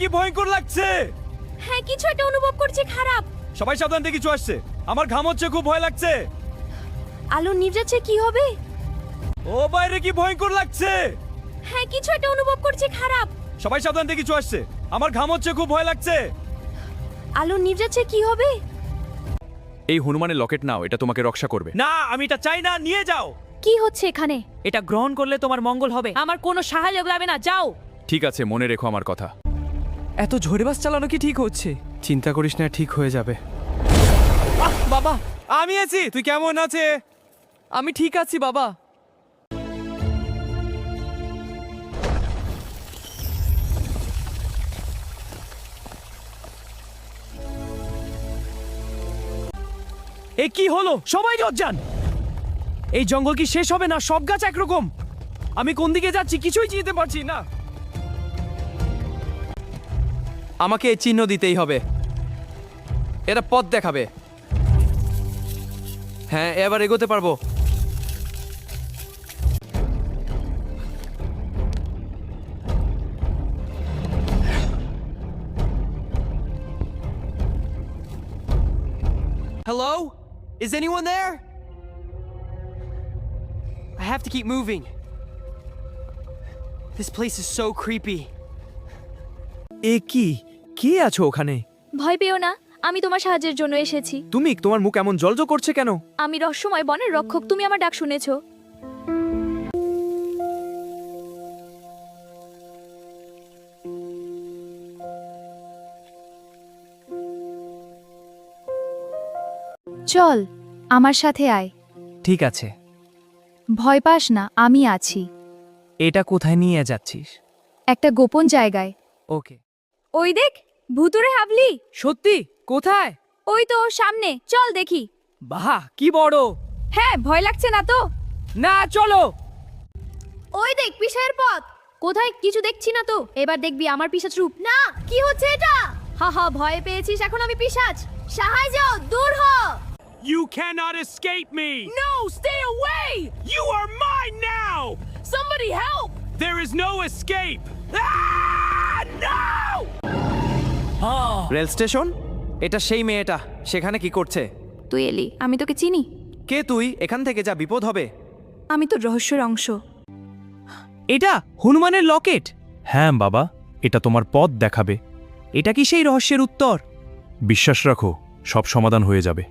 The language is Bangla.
কি ভয়ঙ্কর লাগছে। হ্যাঁ কিছু একটা অনুভব করছি খারাপ। সবাই সাবধান, থেকে কিছু আসছে। আমার ঘাম হচ্ছে, খুব ভয় লাগছে। আলো নিভে কি হবে? ও বাইরে কি ভয়ঙ্কর লাগছে। হ্যাঁ কিছু একটা অনুভব করছি খারাপ। সবাই সাবধান, থেকে কিছু আসছে। আমার ঘাম হচ্ছে, খুব ভয় লাগছে। আলো নিভে কি হবে? এই হনুমানের লকেট নাও, এটা তোমাকে রক্ষা করবে। না, আমি এটা চাই না, নিয়ে যাও। কি হচ্ছে এখানে? এটা গ্রহণ করলে তোমার মঙ্গল হবে। আমার কোনো সাহায্য লাগবে না, যাও। ঠিক আছে, মনে রেখো আমার কথা। এত ঝড়ে বাস চালানো কি ঠিক হচ্ছে? চিন্তা করিস না, ঠিক হয়ে যাবে। বাবা, আমি আছি, তুই কেমন আছে? আমি ঠিক আছি বাবা। এ কি হলো? সবাই যান। এই জঙ্গল কি শেষ হবে না? সব গাছ একরকম। আমি কোন দিকে যাচ্ছি কিছুই চিনতে পারছি না। আমাকে এই চিহ্ন দিতেই হবে, এটা পথ দেখাবে। হ্যাঁ, এবার এগোতে পারবো। Hello? Is anyone there? I have to keep moving. This place is so creepy. এ কি? কে আছো ওখানে? ভয় পেও না, আমি তোমার সাহায্যের জন্য এসেছি। তুমি, তোমার মুখ এমন জলজল করছে কেন? আমি রহস্যময় বনের রক্ষক, তুমি আমার ডাক শুনেছো। চল আমার সাথে আয়। ঠিক আছে। ভয় পাস না, আমি আছি। এটা কোথায় নিয়ে যাচ্ছিস? একটা গোপন জায়গায়। ওকে। ওই দেখ, ভুতুরে হাবলি। সত্যি? কোথায়? ওই তো সামনে, চল দেখি। বাহ, কি বড়! হ্যাঁ, ভয় লাগছে না তো? না, চলো। ওই দেখ, পিছায়ের পথ। কোথায়? কিছু দেখছি না তো। এবার দেখবি আমার পিশাচ রূপ। না, কি হচ্ছে এটা? হা হা, ভয় পেয়েছিস, এখন আমি পিশাচ। সাহায্য, দূর হ। You cannot escape me! No, stay away! You are mine now! Somebody help! There is no escape! Ah! No! Rail station? এটা সেই মেয়েটা, সেখানে কি করছে? তুই এলি, আমি তোকে চিনি। কে তুই? এখান থেকে যা, বিপদ হবে। আমি তো রহস্যের অংশ। এটা হনুমানের লকেট। হ্যাঁ বাবা, এটা তোমার পথ দেখাবে। এটা কি সেই রহস্যের উত্তর? বিশ্বাস রাখো, সব সমাধান হয়ে যাবে।